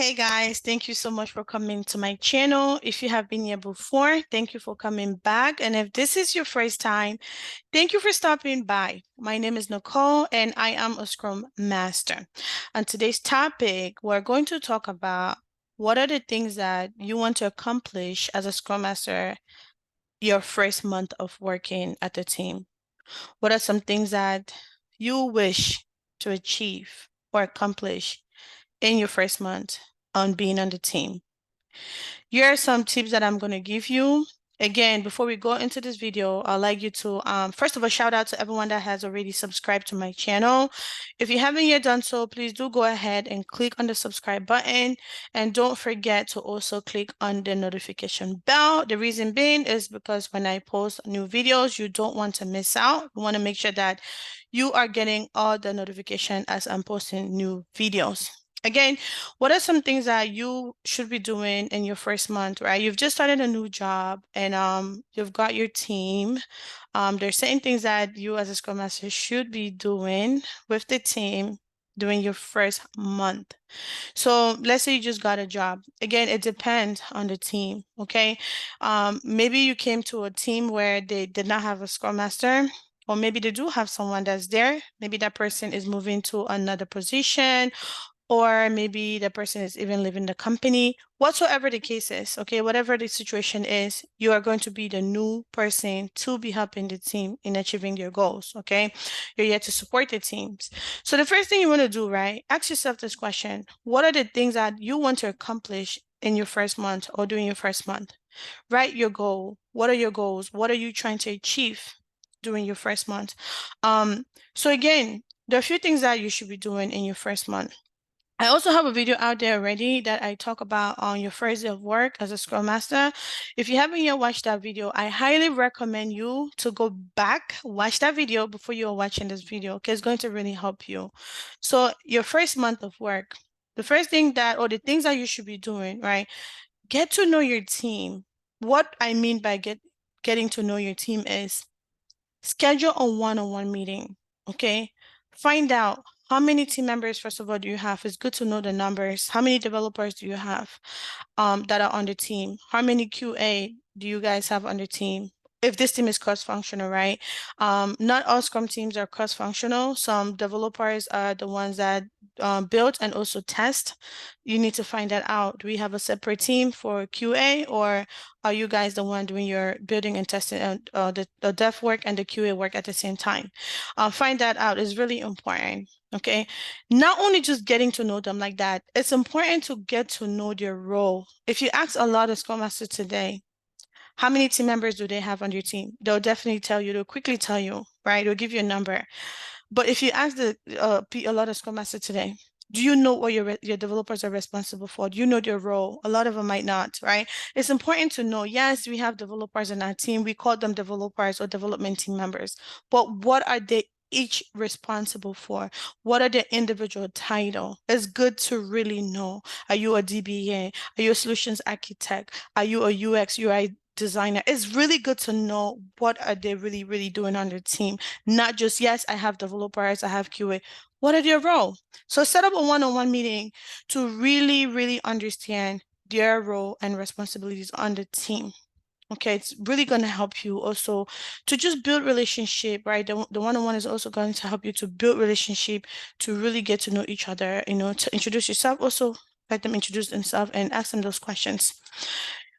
Hey guys, thank you so much for coming to my channel. If you have been here before, thank you for coming back. And if this is your first time, thank you for stopping by. My name is Nicole and I am a Scrum Master. On today's topic, we're going to talk about what are the things that you want to accomplish as a Scrum Master your first month of working at the team. What are some things that you wish to achieve or accomplish in your first month on being on the team? Here are some tips that I'm going to give you. Again, before we go into this video, I'd like you to, first of all, shout out to everyone that has already subscribed to my channel. If you haven't yet done so, please do go ahead and click on the subscribe button. And don't forget to also click on the notification bell. The reason being is because when I post new videos, you don't want to miss out. You want to make sure that you are getting all the notification as I'm posting new videos. Again, what are some things that you should be doing in your first month, right? You've just started a new job and you've got your team. There's certain things that you as a Scrum Master should be doing with the team during your first month. So let's say you just got a job. Again, it depends on the team, okay? Maybe you came to a team where they did not have a Scrum Master, or maybe they do have someone that's there. Maybe that person is moving to another position, or maybe the person is even leaving the company. Whatsoever the case is, okay, whatever the situation is, you are going to be the new person to be helping the team in achieving their goals, okay? You're here to support the teams. So the first thing you want to do, right, ask yourself this question: what are the things that you want to accomplish in your first month or during your first month? Write your goal. What are your goals? What are you trying to achieve during your first month? So again, there are a few things that you should be doing in your first month. I also have a video out there already that I talk about on your first day of work as a Scrum Master. If you haven't yet watched that video, I highly recommend you to go back, watch that video before you're watching this video, because it's going to really help you. So your first month of work, the first thing that, or the things that you should be doing, right? Get to know your team. What I mean by getting to know your team is schedule a one-on-one meeting, okay? Find out how many team members, first of all, do you have? It's good to know the numbers. How many developers do you have that are on the team? How many QA do you guys have on the team? If this team is cross-functional, right? Not all Scrum teams are cross-functional. Some developers are the ones that build and also test. You need to find that out. Do we have a separate team for QA, or are you guys the one doing your building and testing and the dev work and the QA work at the same time? Find that out is really important. Okay, not only just getting to know them like that, it's important to get to know their role. If you ask a lot of Scrum Masters today, how many team members do they have on your team? They'll definitely tell you, they'll quickly tell you, right? They'll give you a number. But if you ask a lot of Scrum Masters today, do you know what your developers are responsible for? Do you know their role? A lot of them might not, right? It's important to know, yes, we have developers in our team. We call them developers or development team members. But what are they each responsible for? What are their individual title? It's good to really know. Are you a DBA? Are you a solutions architect? Are you a UX, UI designer? It's really good to know what are they really doing on their team. Not just, yes, I have developers, I have QA. What are their role? So set up a one-on-one meeting to really understand their role and responsibilities on the team. Okay, it's really going to help you also to just build relationship, right? The one-on-one is also going to help you to build relationship, to really get to know each other, you know, to introduce yourself, also let them introduce themselves and ask them those questions.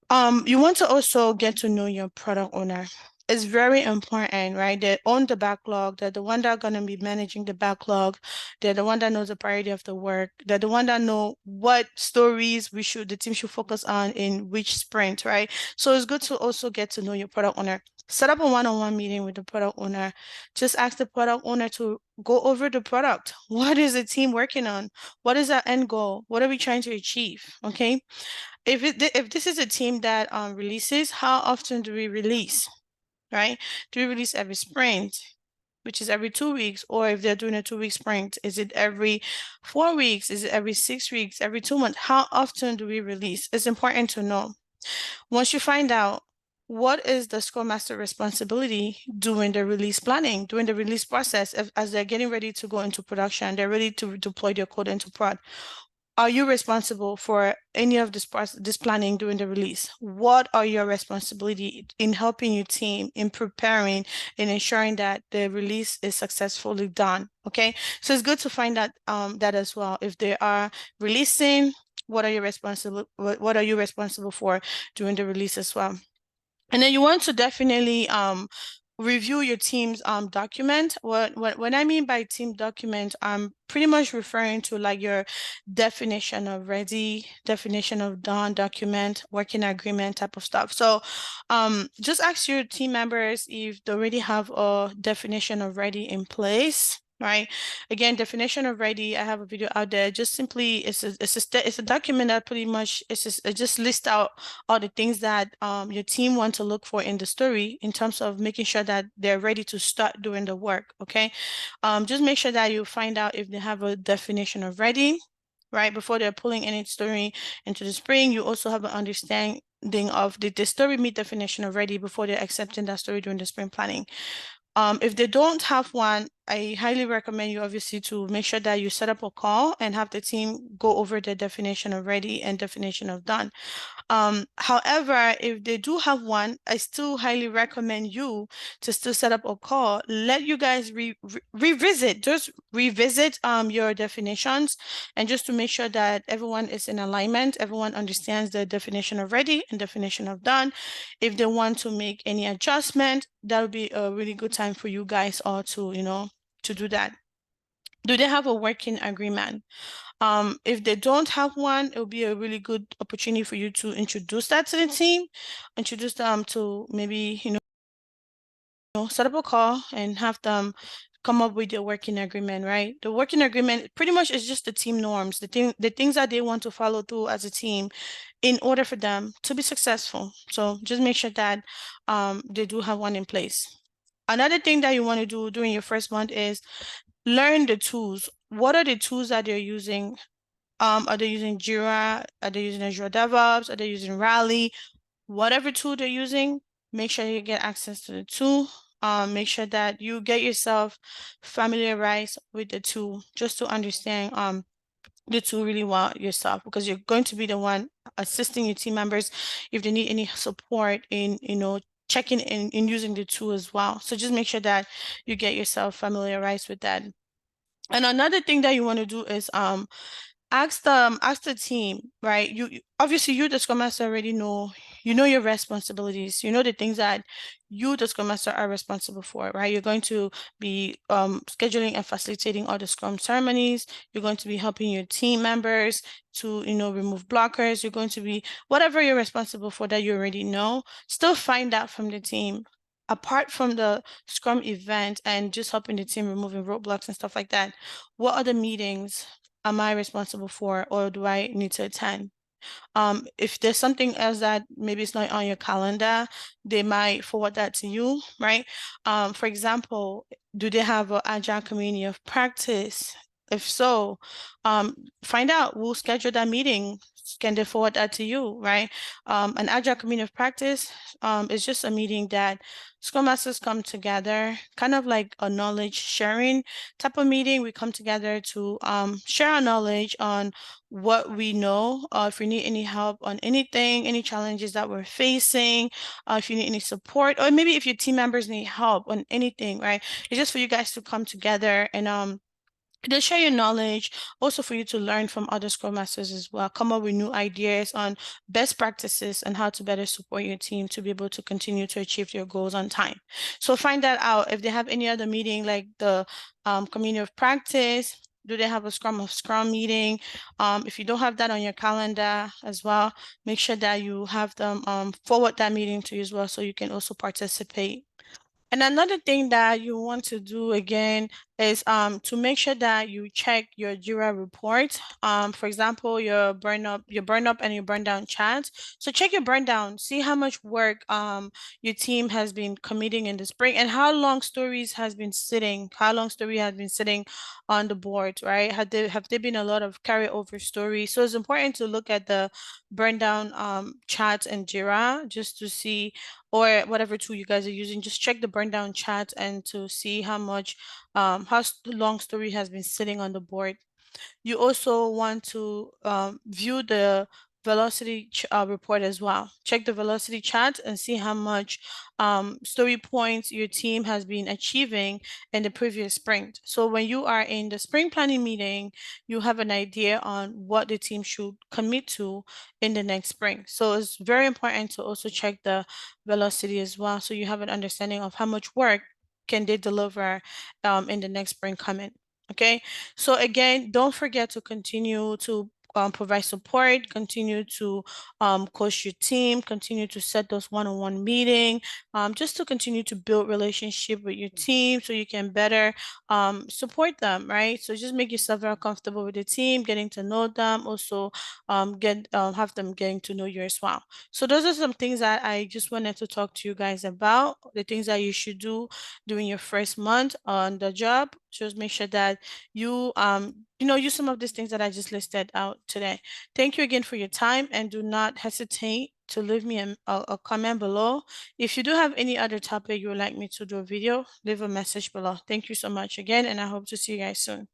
You want to also get to know your product owner. It's very important, right? They own the backlog. They're the one that are going to be managing the backlog. They're the one that knows the priority of the work. They're the one that know what stories the team should focus on in which sprint, right? So it's good to also get to know your product owner. Set up a one-on-one meeting with the product owner. Just ask the product owner to go over the product. What is the team working on? What is our end goal? What are we trying to achieve? Okay. If this is a team that releases, how often do we release, right? Do we release every sprint, which is every 2 weeks? Or if they're doing a 2-week sprint, is it every 4 weeks? Is it every 6 weeks? Every 2 months? How often do we release? It's important to know. Once you find out what is the Scrum Master responsibility during the release planning, during the release process, as they're getting ready to go into production, they're ready to deploy their code into prod, are you responsible for any of this planning during the release? What are your responsibility in helping your team, in preparing and ensuring that the release is successfully done? Okay, so it's good to find that that as well. If they are releasing, what are you responsible? What are you responsible for during the release as well? And then you want to definitely review your team's document. What I mean by team document, I'm pretty much referring to like your definition of ready, definition of done document, working agreement type of stuff. So just ask your team members if they already have a definition of ready in place. Right. Again, definition of ready. I have a video out there. Just simply, it's a document that pretty much it just lists out all the things that your team want to look for in the story in terms of making sure that they're ready to start doing the work. Okay. Just make sure that you find out if they have a definition of ready, right? Before they're pulling any story into the spring, you also have an understanding of the story meet definition of ready before they're accepting that story during the spring planning. If they don't have one, I highly recommend you obviously to make sure that you set up a call and have the team go over the definition of ready and definition of done. However, if they do have one, I still highly recommend you to still set up a call. Let you guys just revisit your definitions, and just to make sure that everyone is in alignment, everyone understands the definition of ready and definition of done. If they want to make any adjustment, that would be a really good time for you guys all to, to do that. Do they have a working agreement? If they don't have one, it will be a really good opportunity for you to introduce that to the team, introduce them to maybe, set up a call and have them come up with their working agreement, right? The working agreement pretty much is just the team norms, the things that they want to follow through as a team in order for them to be successful. So just make sure that they do have one in place. Another thing that you want to do during your first month is learn the tools. What are the tools that they're using? Are they using Jira? Are they using Azure DevOps? Are they using Rally? Whatever tool they're using, make sure you get access to the tool. Make sure that you get yourself familiarized with the tool just to understand the tool really well yourself, because you're going to be the one assisting your team members if they need any support in, checking in using the tool as well. So just make sure that you get yourself familiarized with that. And another thing that you want to do is ask the team, right? Obviously, you the Scrum Master already know, your responsibilities, the things that you the Scrum Master are responsible for, right? You're going to be scheduling and facilitating all the Scrum ceremonies. You're going to be helping your team members to remove blockers. You're going to be whatever you're responsible for that you already know. Still find out from the team. Apart from the Scrum event and just helping the team removing roadblocks and stuff like that, what other meetings am I responsible for, or do I need to attend? If there's something else that maybe it's not on your calendar, they might forward that to you, right? For example, do they have an agile community of practice? If so, find out who scheduled that meeting. Can they forward that to you, right? An agile community of practice is just a meeting that Scrum Masters come together, kind of like a knowledge sharing type of meeting. We come together to share our knowledge on what we know, if we need any help on anything, any challenges that we're facing, if you need any support, or maybe if your team members need help on anything, right? It's just for you guys to come together and they'll share your knowledge, also for you to learn from other Scrum Masters as well, come up with new ideas on best practices and how to better support your team to be able to continue to achieve your goals on time. So find that out. If they have any other meeting, like the community of practice, do they have a Scrum of Scrum meeting? If you don't have that on your calendar as well, make sure that you have them forward that meeting to you as well, so you can also participate. And another thing that you want to do again is to make sure that you check your Jira report. For example, your burn up and your burn down chats. So check your burn down, see how much work your team has been committing in the spring, and how long story has been sitting on the board, right? Have there been a lot of carryover stories? So it's important to look at the burn down chats and Jira just to see, or whatever tool you guys are using, just check the burn down chat and to see how much long story has been sitting on the board. You also want to view the velocity report as well. Check the velocity chart and see how much story points your team has been achieving in the previous sprint. So when you are in the sprint planning meeting, you have an idea on what the team should commit to in the next sprint. So it's very important to also check the velocity as well, so you have an understanding of how much work can they deliver in the next sprint coming. Okay, so again, don't forget to continue to provide support, continue to coach your team, continue to set those one-on-one meeting, just to continue to build relationship with your team so you can better support them, right? So just make yourself very comfortable with the team, getting to know them, also have them getting to know you as well. So those are some things that I just wanted to talk to you guys about, the things that you should do during your first month on the job. Just make sure that you use some of these things that I just listed out today. Thank you again for your time, and do not hesitate to leave me a comment below. If you do have any other topic you would like me to do a video, leave a message below. Thank you so much again, and I hope to see you guys soon.